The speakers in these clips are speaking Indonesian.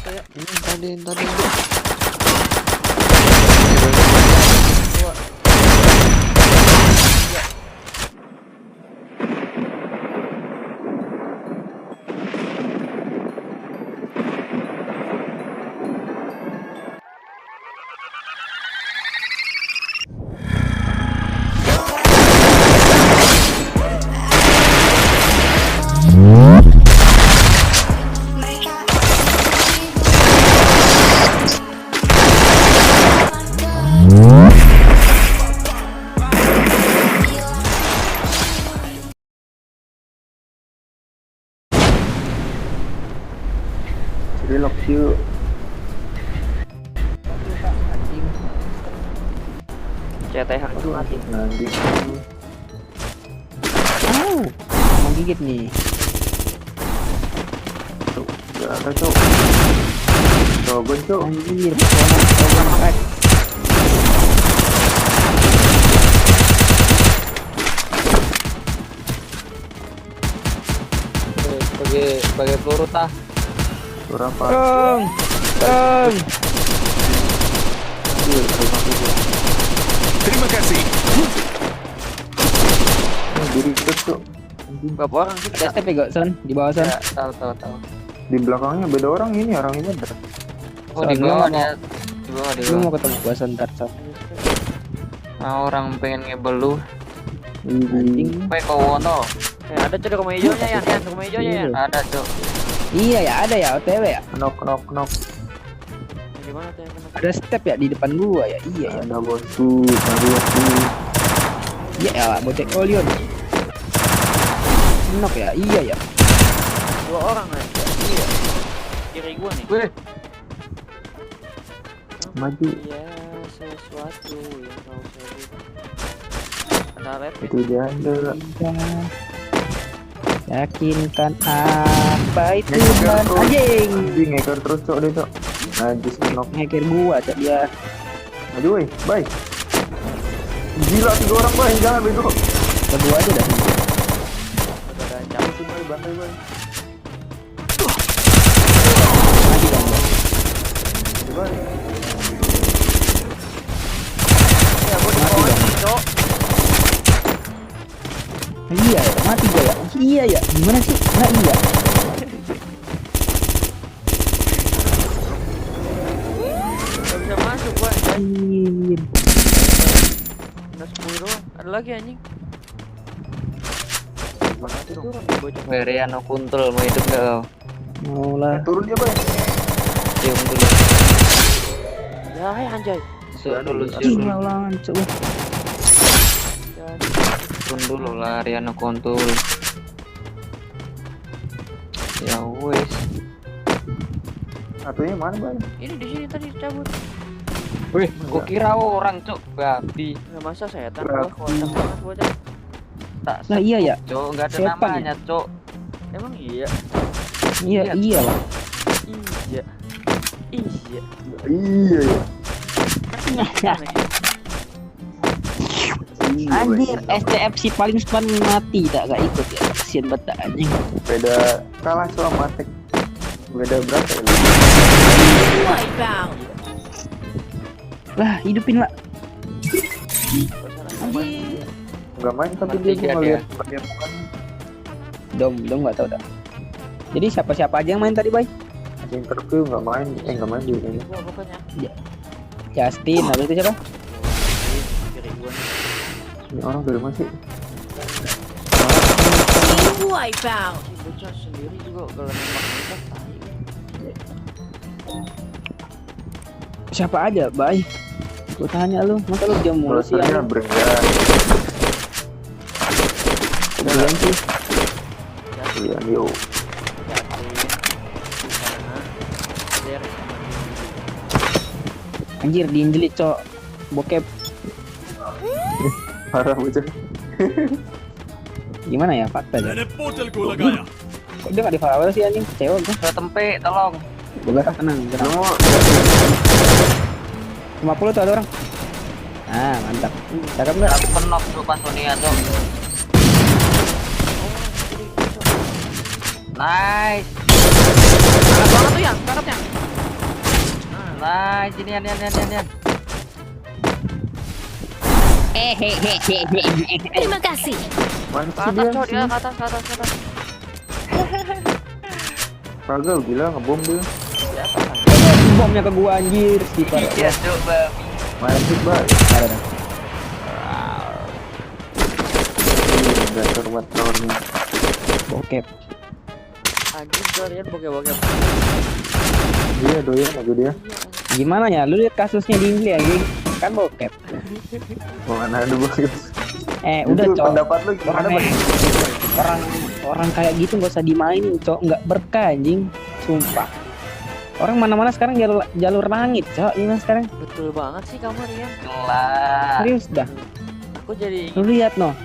auto ya. Tadi. Dua. Relok yuk. Anjing. CTH itu mati. Nanti. Mau gigit nih. Gak ada cok. Coba cok. Anjir, pohonan crack. Sebagai peluru tah. Berapa? Kang. Terima kasih. Diri cok. Berapa orang sih? Ada step ya gak, Son? Di bawah, Son? Ya, tahu. Di belakangnya beda orang ini bener. Oh, di bawah dia. Di bawah. Lu mau ketemu gua, Son, ntar, Son. Orang pengen ngebelu. Anjing. Pakai kawono. Ada cok rumah hijaunya ya, rumah hijaunya ya. Ada cok. Iya ya, ada ya, OTW ya. Knock. Gimana tuh? Ada step ya di depan gua ya. Iya ya. Ada bosku, tadi aku. Iya ya, bocek Olion. Knock ya, iya ya. Dua orang aja. Iya. Kiri gua nih. Weh. Maju. Iya, sesuatu yang kau sebut. Ada red. Itu dia ada. Yakinkan apa itu Ngeker dan terus. anjing. Anjing ngeker terus cok deh cok. Najis knock. Ngeker gua cak dia. Maju weh, bye. Gila 3 orang bye, jangan bego. Kedua aja dah. Ada ancaman sih bye, bantai bye. Mati kan. Bye. Ya gua di bawah nih, Cok. Iya ya, mati gua ya. Iya ya, gimana sih? Nah iya. Gak bisa masuk gua. Anjir. Udah 10 doang. Ada lagi anjing. Meriano kuntul mau hidup gak kau? Mau lah. Turun dia bye. Cium dulu. Ya anjay. Cium dulu. Cium ulangan coba. Turun dulu lah Riano kuntul. Ya wes. Satunya mana bye? Ini di sini tadi cabut. Wih, gua kira orang cok babi. Ya, masa setan gua kocak banget bocah. Tak. Nah iya ya. Cok, enggak ada namanya, Cok. Emang iya. Iya lah. Iya. Iya ya. Anjir, STFC paling span mati gak ikut ya. Kasian banget anjing. Beda kalah cok matek. Beda berapa ya? Lah, hidupin lah. Anjir. Enggak main tapi dia ngeliat bukan. Dom enggak tahu dah. Jadi siapa-siapa aja yang main tadi, Bay? Yang terkeu enggak main, enggak main juga kayaknya. Justin, habis itu siapa? Ini orang dari mana sih? Wipeout. Bocah sendiri juga kalau nembak tai. Siapa aja, Bay? Gua tanya lu, masa lu jam mulu sih? Blasternya berenggan. Belum sih. Iya, yo. Anjir, diinjelit, Cok. Bokep. Parah bocah. Gimana ya fakta aja? मैंने पोर्टल को लगाया। Kok dia gak di follower sih anjing? Cewek gua. Tempe, tolong. Udah tenang. Kamu 50 tuh ada orang. Ah, mantap. Cakep enggak? Aku penok tuh pas Sonia tuh. Nice. Karat banget tuh ya, karatnya. Nah, sini Yan. Terima kasih. Mana Ke sih atas, dia? Cok, dia ke atas. Kagak gila ngebom dia. Siapa? Bomnya ke gua anjir, skipper. Iya, Cok, babi. Main sih, Bay. Ada dah. Dasar motornya. Bokep. Anjing kalian bokep. Dia doyan lagu dia. Gimana ya? Lu lihat kasusnya di Inggris anjing. Kan bokep. Mana ada bagus. Udah, Itu Cok. pendapat lu gimana, Bay? Orang kayak gitu nggak usah dimainin, Cok. Nggak berkah anjing. Sumpah. Orang mana-mana sekarang jalur langit, Cok. Ini sekarang. Betul banget sih kamu Rian. Kelas. Serius dah. Aku jadi Lu lihat noh.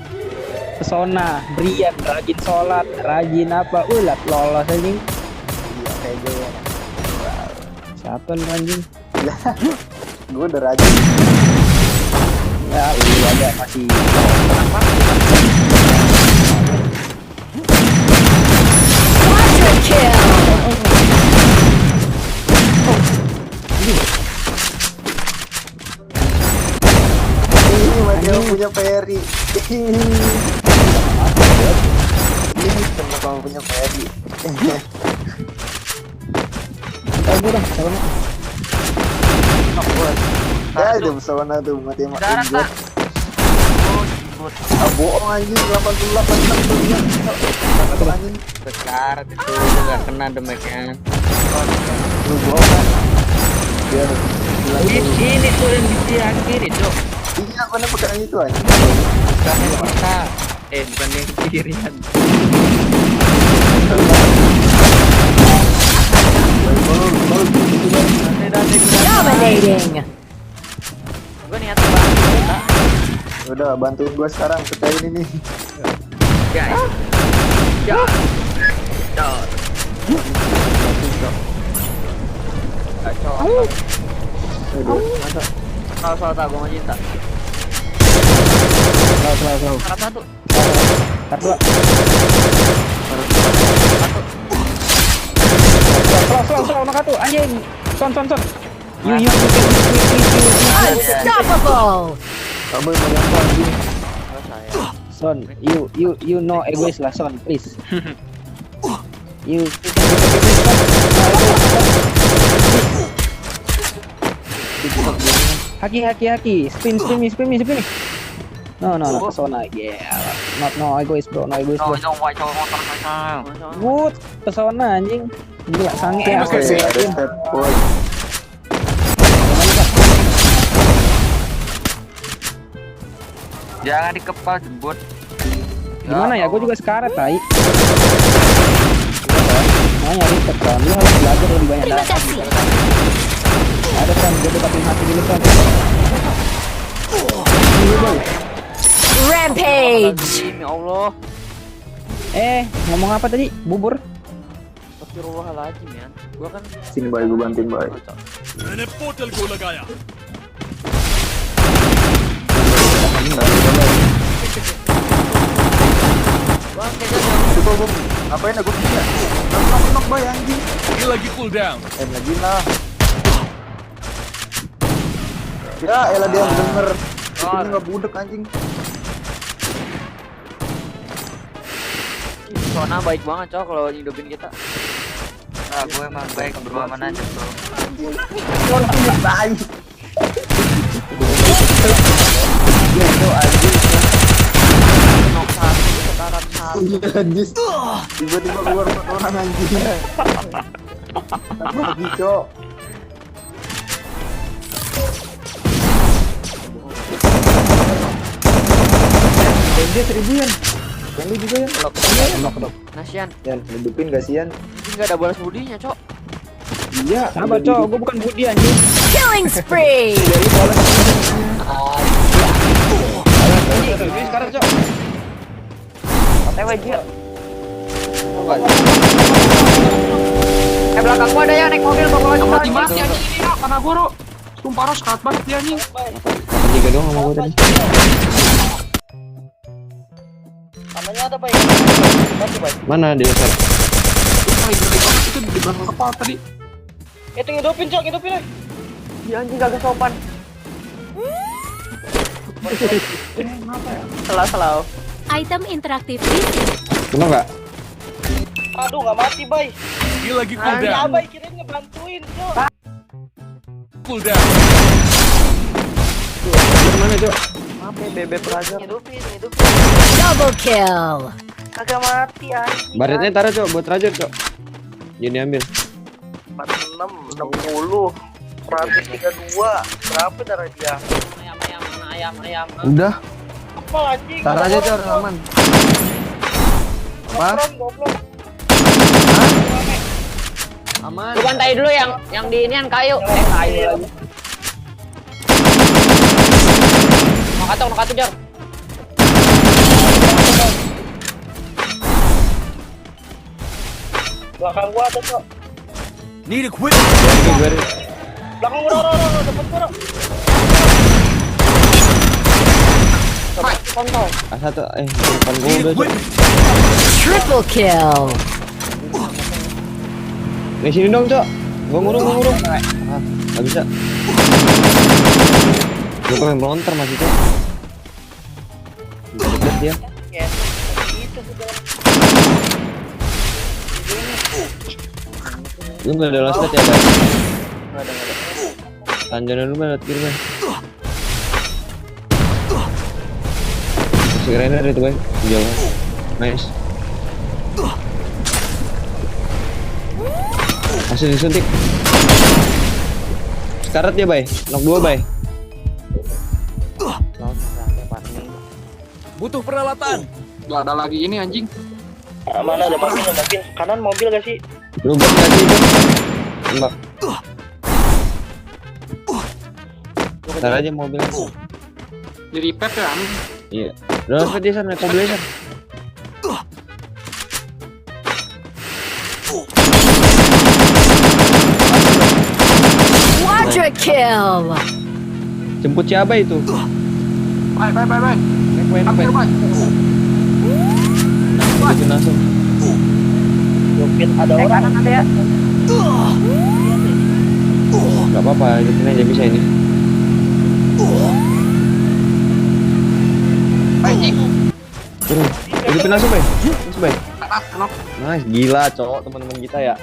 Pesona, Brian, rajin sholat, rajin apa, ulat lolos anjing. Iya kayak gue. Siapa lu anjing? Gue udah rajin. Ya, lu ada masih. Quadra kill. Dia punya Perry. Ini temen kamu punya Perry. Tahu gue dah, siapa nih? Ya itu pesona tuh mati mak. darat tak. Oh, Ah bohong anjing 88 enam tuh dia. Anjing sekarat itu nggak kena damage-nya. lu bohong kan. Biar Ini tuh yang diakhir itu. iya mana pakai itu anjing. Bukan yang kita. Bukan yang kirian. Dominating. Gue niat banget. Udah bantuin gua sekarang pecahin ini. Ya. Soal tak gue mau cinta. Selalu. Syarat satu. Tar dua. Slow, nak satu, anjing. Son. You. Unstoppable. Kamu mau yang anjing. Kalau saya. Son, you no egois lah, Son, please. You. Haki. Spin me. No, pesona, yeah. No egois bro, no egois bro. Good, pesona anjing. Gila, sange Terima aku. kasih. Ada step point. Jangan dikepal jebut. Gimana ya, gue juga sekarat, tai. Mau nyari kan, lu harus belajar lebih banyak Terima data. kasih. Ada kan, gue deketin hati dulu kan. Rampage. Ya Allah. Ngomong apa tadi? Bubur? Astagfirullahaladzim ya. Gua kan Sini Bay, gua bantuin Bay. मैंने पोर्टल को लगाया Bang, kita Coba gua ngapain aku bisa? Knock Bay anjing. ये lagi cool down Lagi lah. Ya elah dia bener. Ini nggak budek anjing. Sona baik banget cok kalau hidupin kita. Ah, gue emang baik berwaman aja bro. Orang punya tai. Dia itu anjing. Nok satu, sekarat satu. Anjing. Tiba-tiba keluar 4 orang anjing. Apa lagi, Cok? Dia 1000-an. Yang lu juga ya? Knock. Nasian, Yan, hidupin gak sih Yan? ini nggak ada balas budinya cok. Iya. Sabar, Cok, gue bukan Budi anjing. Killing spree. Ini sekarang, Cok. OTW Gil. Belakang gua ada yang naik mobil bawa lagi. Mati anjing ini nak, karena gua ro. Sumpah ro sekat banget dia anjing. Tiga doang sama gue tadi. Katanya ada baik. Mana dia, Sar? Itu paling gede banget itu di belakang kepala tadi. Itu hidupin cok, hidupin. Dia anjing kagak sopan. Salah. Item interaktif di sini. Bener nggak? Aduh, nggak mati, Bay. Dia lagi cooldown. Bay, kirain ngebantuin, Cok. Cooldown. Mana Cok? Apa ya, bebek pelajar? Hidupin. Double kill. Kagak mati, anjing. Baretnya taruh Cok, buat Raja Cok. Jadi ambil. 46, 60, 132. Berapa darah dia? Ayam. Udah. Apa anjing? Taruh aja Cok, aman. Apa? Goblok. Aman. Lu bantai dulu yang di inian kayu. Kayu lagi. Mau katu Jor. Belakang gua ada, Cok. Need equipment. Belakang gua, depan gua. Kontol. Satu, depan gua Need udah Cok. equipment. Triple kill. Di sini dong Cok. Gua ngurung. Nggak bisa. Gua pengen melontar masih Cok. Dekat dia. Ya, itu sudah. Lu nggak ada last light ya Bay? Tanjakan lu lewat kiri Bay. Masih keren itu Bay. Jauh. Nice. Masih disuntik. Sekarat dia Bay. Knock 2 Bay. Butuh peralatan. Gak ada lagi ini anjing. Mana ada mobil? Kanan mobil gak sih? Lu buat lagi itu. Tembak. Ntar aja mobilnya. Di repair ya anjing. Iya. Udah langsung dia sana, naik mobilnya sana. Quadra kill. Jemput siapa itu? Bay. Naik Hampir, Bay. Bikin langsung. Jokit ada orang. Kanan ada ya. Gak apa-apa, hidupin aja bisa ini. Anjing. Turun. Hidupin langsung Bay. Langsung Bay. Atas, kenop. Nice, gila cowok teman-teman kita ya.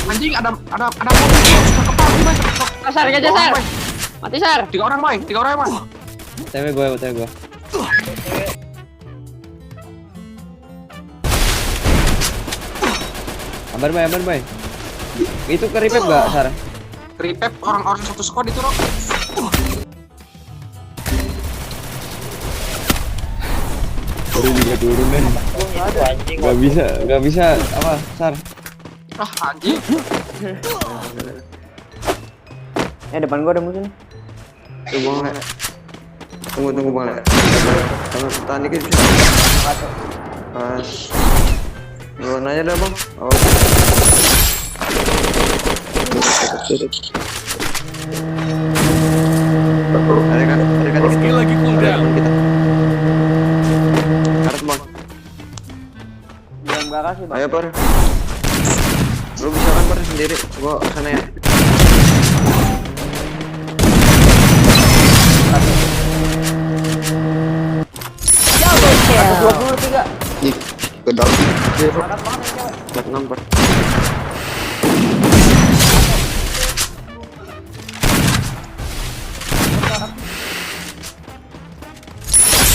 Anjing ada mobil. Ke kepala sih, Bay. Sar, gak Orang, Sar. Bay. Mati Sar. 3 orang, Bay. 3 orang, Bay. TW gue. Aman Bay. Itu ke repair gak, Sar? Repair orang-orang satu squad itu, Rok. Baru juga turun deh. Anjing. Gak bisa apa, Sar? Ah, anjing. Ya depan gua ada musuh nih. Tunggu Bang Le. Tahan dikit bisa. Pas. Duluan aja dah Bang. Dia lagi cooldown. Karet Bang. Bilang gak kasih Bang. Ayo Par. Lu bisa kan Par sendiri. Gua kesana ya. Double kill. 23. Ih, ke dalam. Angkat banget yang cewek. Buat 6 Par.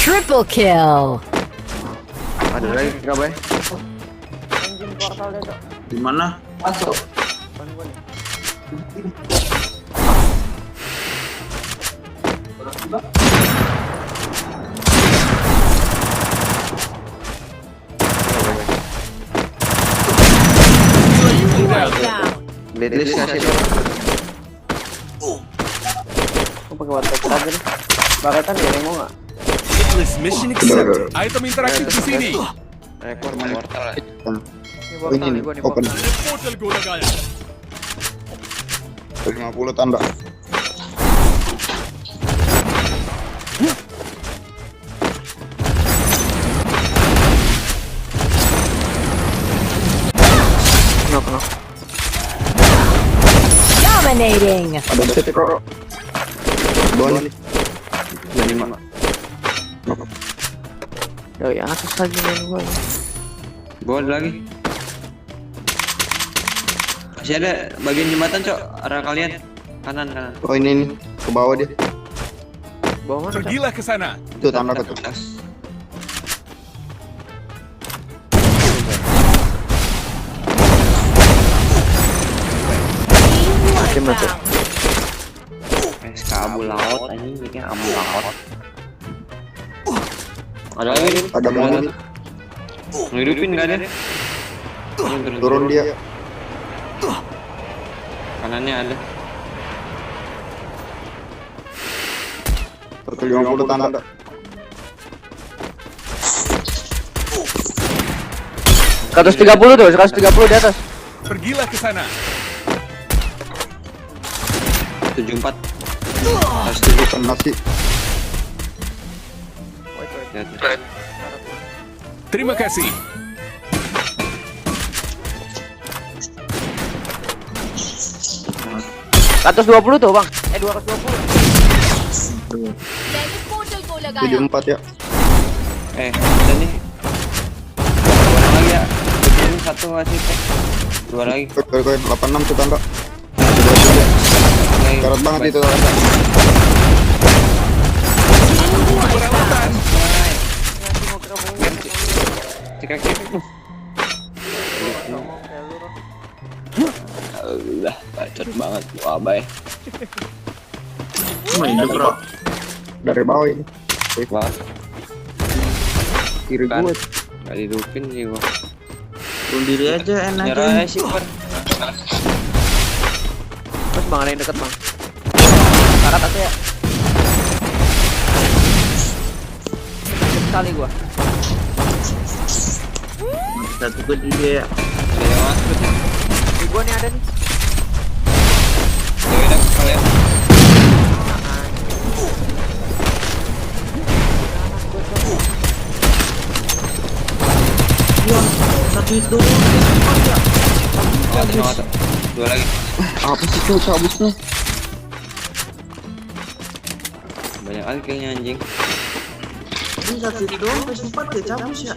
Triple kill. Ada lagi enggak, Bay? Anjing portal deh Cok. Di mana? Depan gua nih. Deadlist kasih Par. Gua pakai WhatsApp aja nih. Paketan ya mau nggak? Hitless mission accepted. Item interaktif di sini. Rekor mortal. Ini portal nih gua nih portal. मैंने पोर्टल को लगाया. 50 tanda. Knock. Dominating. Ada set kok. Bawah nih. Jadi mana? Yo, yang atas lagi main gua. Gol lagi. Masih ada bagian jembatan, Cok. Arah kalian. Kanan. Oh ini nih, ke bawah dia. Bawa mana? Pergilah ke sana. Itu tanda ke tuh. Atas. Abu laut anjing bikin abu laut. Ada lagi nih. Ada mobil. Ngidupin enggak ada? Turun dia. Kanannya ada. 150 tanda. Katus 30 tuh, 130 di atas. Pergilah ke sana. 74. Harus tujuh nasi. Terima kasih. Katus 20 tuh, Bang. 220. 74 ya. Ada nih. Dua lagi ya. Ini satu masih teh. Dua lagi. Koi 86 tuh tanda. Karat banget itu tanda. Cek. Allah, bacot banget gua bay. Dari bawah ini. Wah, Kiri kan. gua. Gak dihidupin sih gua. Bunuh diri aja enak. Nyerah aja sih, Pan. Terus Bang ada yang deket, Bang. Karat atau ya? Sekali gua. Satu gua di dia. Ada yang masuk. Di gua nih ada nih. Ya udah kalian. Satu itu. Satu. Dua lagi. Apa sih tuh cabutnya? Banyak kali kayaknya anjing. Ini satu itu doang, PS4 ya cabut ya.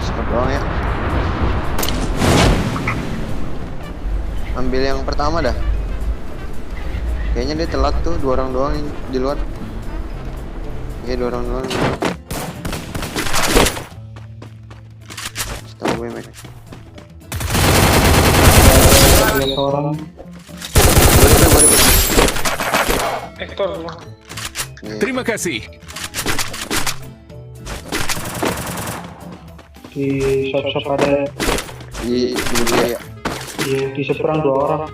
Stop doang ya. Ambil yang pertama dah. Kayaknya dia telat tuh, 2 orang doang di luar. Iya 2 orang doang. Setahu gue men. Orang Boleh. Hector. Iya. Terima kasih. di shop ada Di dia ya. di seberang 2 orang.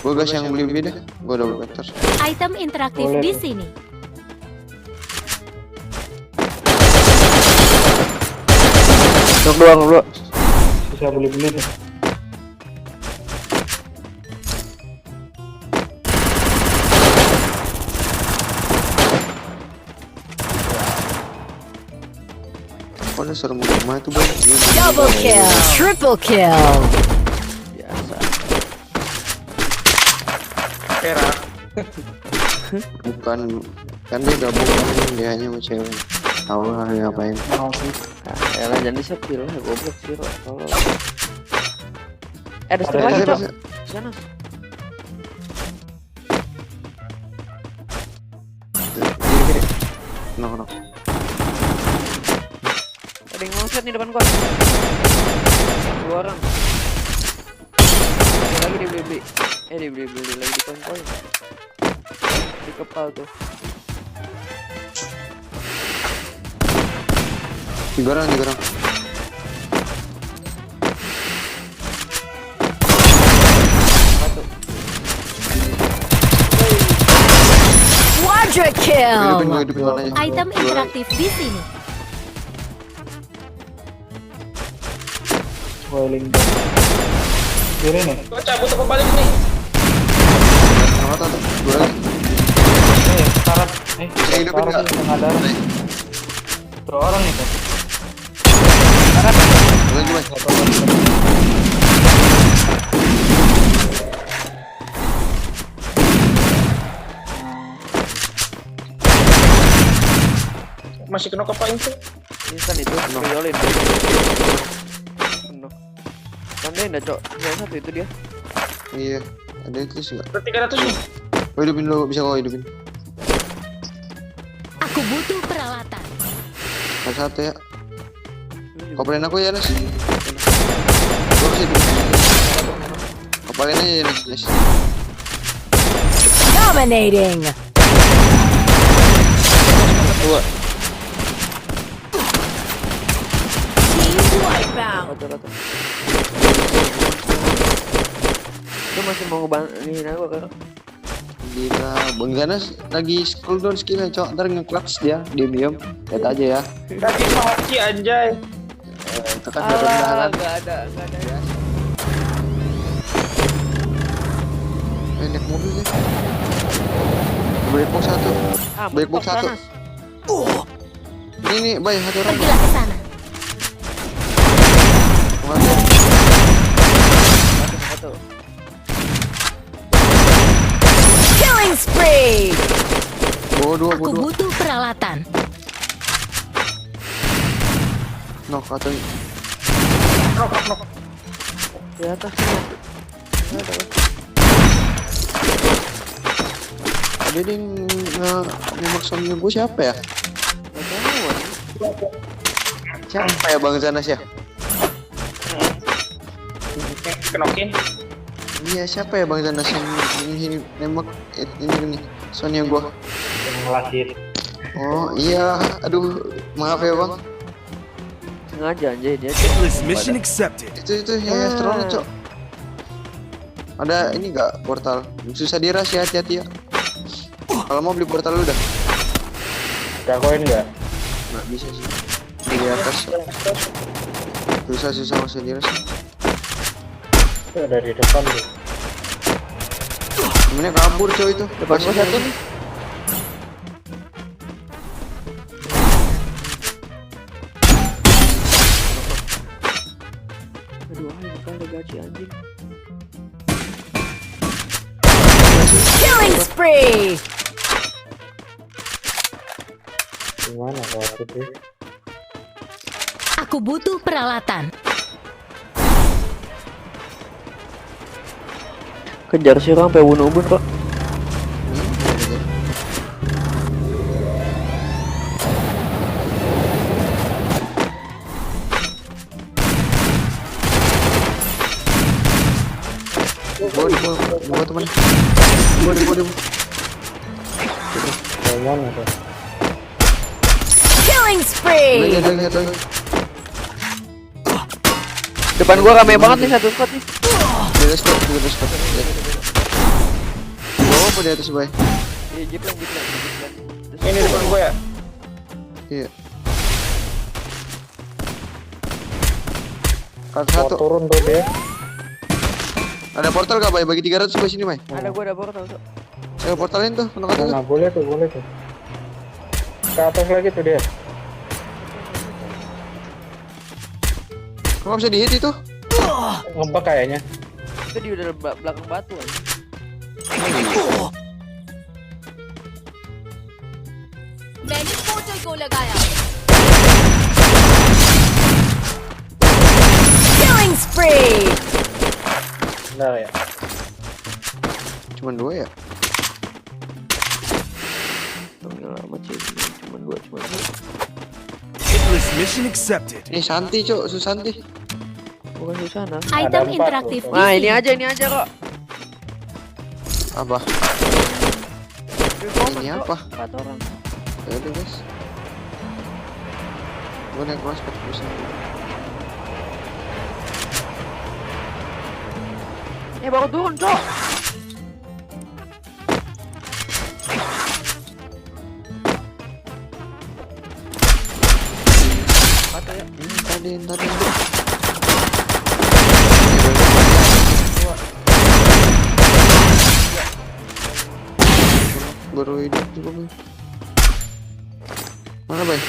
Gue gas yang beli dah. Gue double vector. Item interaktif Boleh. di sini. Dok doang dulu. Bisa beli tuh. Oh, ada serem rumah itu bang. Double kill. Triple kill. Biasa. Bukan, kan dia gabung dia hanya sama cewek. Tahu lah dia ngapain. Ya lah jangan disepil lah, goblok sih Ro. Tolong. Ada Ada step lagi, Ada Cok. sih, Sana. kiri. No. Ada yang ngongset nih depan gua. 2 orang. Ada lagi dibeli-beli. Dibeli-beli lagi di poin-poin. Di kepal tuh. 3 orang. Satu. Quadra kill. Hidupin mana aja. Item interaktif di sini. Boiling. Kiri nih. Gua cabut apa balik nih? Sama tuh. 2 lagi. Karat. Hidupin Karat nggak? yang ada. Berapa orang itu? Lagi Bay. Masih kena kepain tuh. Instan itu, violin. Penuh. Tandain dah, Cok. Yang satu itu dia. Iya, ada itu sih nggak? 300 nih. Oh, hidupin dulu, bisa kau hidupin. Aku butuh peralatan. Ada satu ya. Kopelin aku ya Nes. Gua harus hidup. Kopelin aja ya Nes. Dominating. Dua. Team wipeout. Rata-rata. Lu masih mau ngebantuin aku kan? Gila, Bang Ganas lagi scroll down skillnya cok, ntar nge-clutch dia, diam-diam, lihat aja ya. Tadi mati anjay. Tekan rendah kan. Enggak ada ya. Naik mobil ya. Break box satu. Break box satu. Ini Bay, satu orang. Pergilah ke sana. Satu. Killing spree. Bawa dua. Aku butuh peralatan. Knock atau Di atas sini. ada dia nge-maxonnya gue siapa ya? Siapa ya Bang Zanas ya? Kenokin. Iya siapa ya Bang Zanas yang ini nembak ini soalnya gua. Oh iya, aduh maaf ya Bang. Sengaja anjay dia. Checklist mission accepted. Itu yang astronot cok. Ada ini nggak portal? Susah diras ya, hati-hati ya. Kalau mau beli portal lu dah. Gak koin enggak? Nggak bisa sih. Di atas. Susah masuk diras. Itu dari depan tuh. Temennya kabur cok itu. Depan gua satu nih. Aduh, ayo kali gaji anjing. Killing spree. Gimana kalau itu? Aku butuh peralatan. Kejar si orang sampai bunuh ubun kok. Bawa teman. Bawa. Gimana tuh? Killing spree. Lihat lagi. Depan gua rame banget nih satu squad nih. Di atas spot. Bawa apa di atas Bay? Iya, jeep lang. Ini depan gua ya? Iya. Kat satu. Turun tuh dia. Ada portal gak Bay? Bagi 300 Bay sini Bay. Ada gua ada portal tuh. Saya portalin tuh, kena kata tuh. Nah, boleh tuh. Ke atas lagi tuh dia. Kok nggak bisa di hit itu? Ngebak kayaknya. Itu di udah belakang batu aja. मैंने पोर्टल को लगाया. Killing spree. Benar ya? Cuman 2 ya? Lama sih, cuma dua. Checklist mission accepted. Ini Santi cok, Susanti. Bukan Susana. Item empat interaktif tuh. di Nah, sini. ini aja kok. Apa? Ini apa? 4 orang. Ya udah guys. Gue naik kelas 40%. Baru turun, Cok. Tadi. Baru hidup juga Bay. Mana Bay?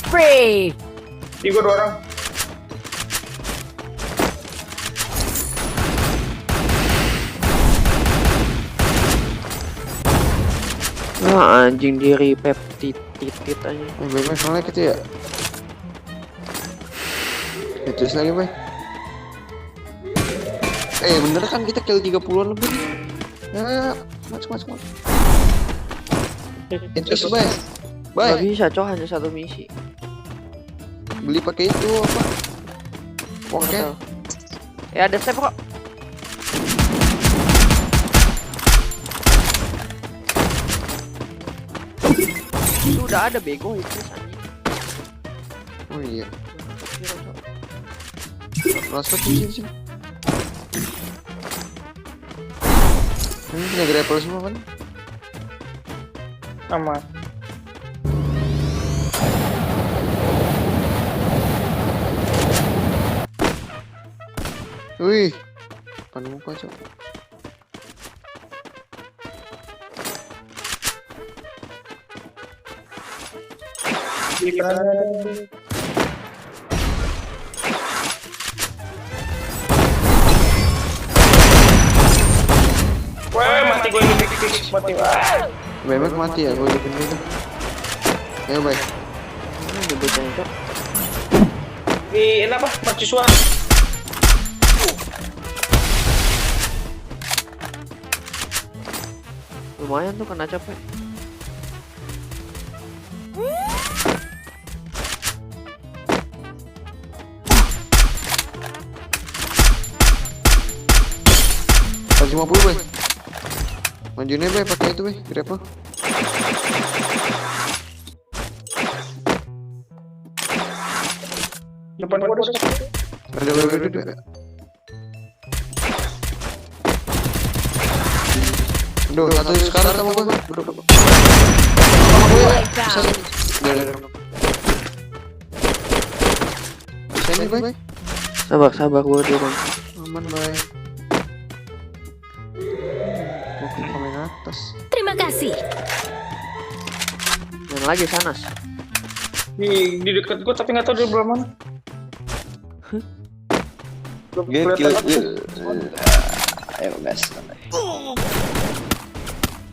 spree. Tiga 2 orang. Ah, anjing di repep titit aja. Baik soalnya gitu ya. Terus lagi bay. Bener kan kita kill 30-an lebih. Ya, masuk. Terus bay. Gak bisa cok, hanya satu misi. Beli pakai itu apa? Oke. Ya ada step kok. Itu udah ada bego itu anjing. Oh iya. Prospek sih. Ini punya grapple semua kan? Aman. Wih, depan muka cok. Wah, mati gue ini mati. Bebek mati ya, gue hidupin dulu. Ayo bay. Dibocahnya cok. Ini apa? Mercusuar. Lumayan tuh kena capek. Pas 50 bay. Majunya bay pakai itu bay, grapple. Depan gua ada. Ada bebek juga. Duh, satu sekarang sama gua. Sini bay. Sabar gua dulu bang. Aman bay. Mau ke paling atas. Terima kasih. Dan lagi sanas. Di dekat gua tapi nggak tahu dia belah mana. Ayo guys.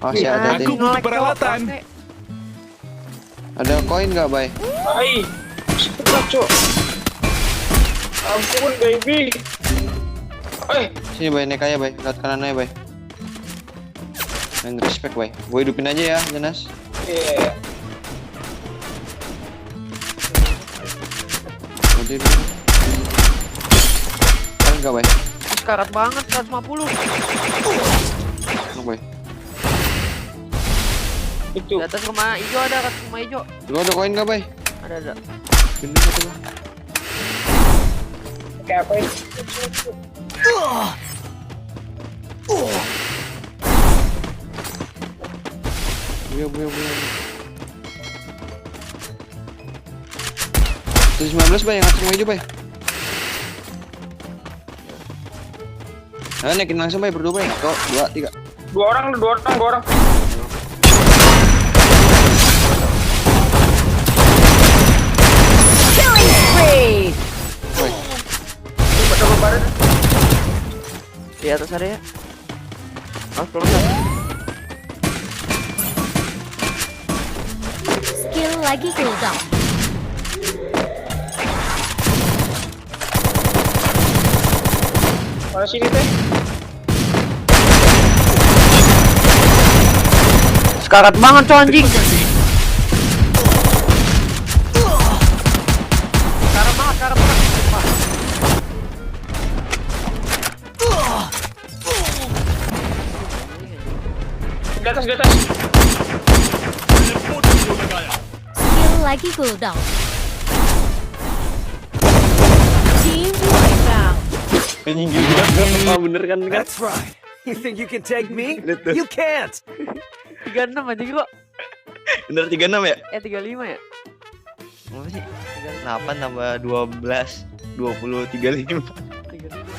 Masih ada Aku butuh peralatan. Ada koin nggak bay? Ai. Cepat, Cok. Ampun, baby. Sini bay, naik aja bay, lihat kanan aja bay. Dan respect bay, gue hidupin aja ya, Janas. Iya. Udah dulu. Kan nggak bay? Karat banget 150. Nggak bay. Itu. Di atas rumah hijau ada, atas rumah hijau. Lu ada koin nggak bay? Ada. Gini satu bay. Kayak apa ini? Buya. 19 bay, yang atas rumah hijau bay. Nah, naikin langsung bay, berdua bay. 1, 2, 3. Dua orang. Killing spree. Bay. Pada lebaran. Di atas area. Oh, keluar. Skill lagi cooldown. Mana sini teh? Sekarat banget cok anjing. Terima kasih. Karat banget. Di atas. Skill lagi cooldown. Team wipeout. Bener kan? That's right. You think you can take me? You can't. 36 anjing kok. Bener 36 ya? 35 ya? Berapa sih? 8 tambah 12, 20, 35. 35.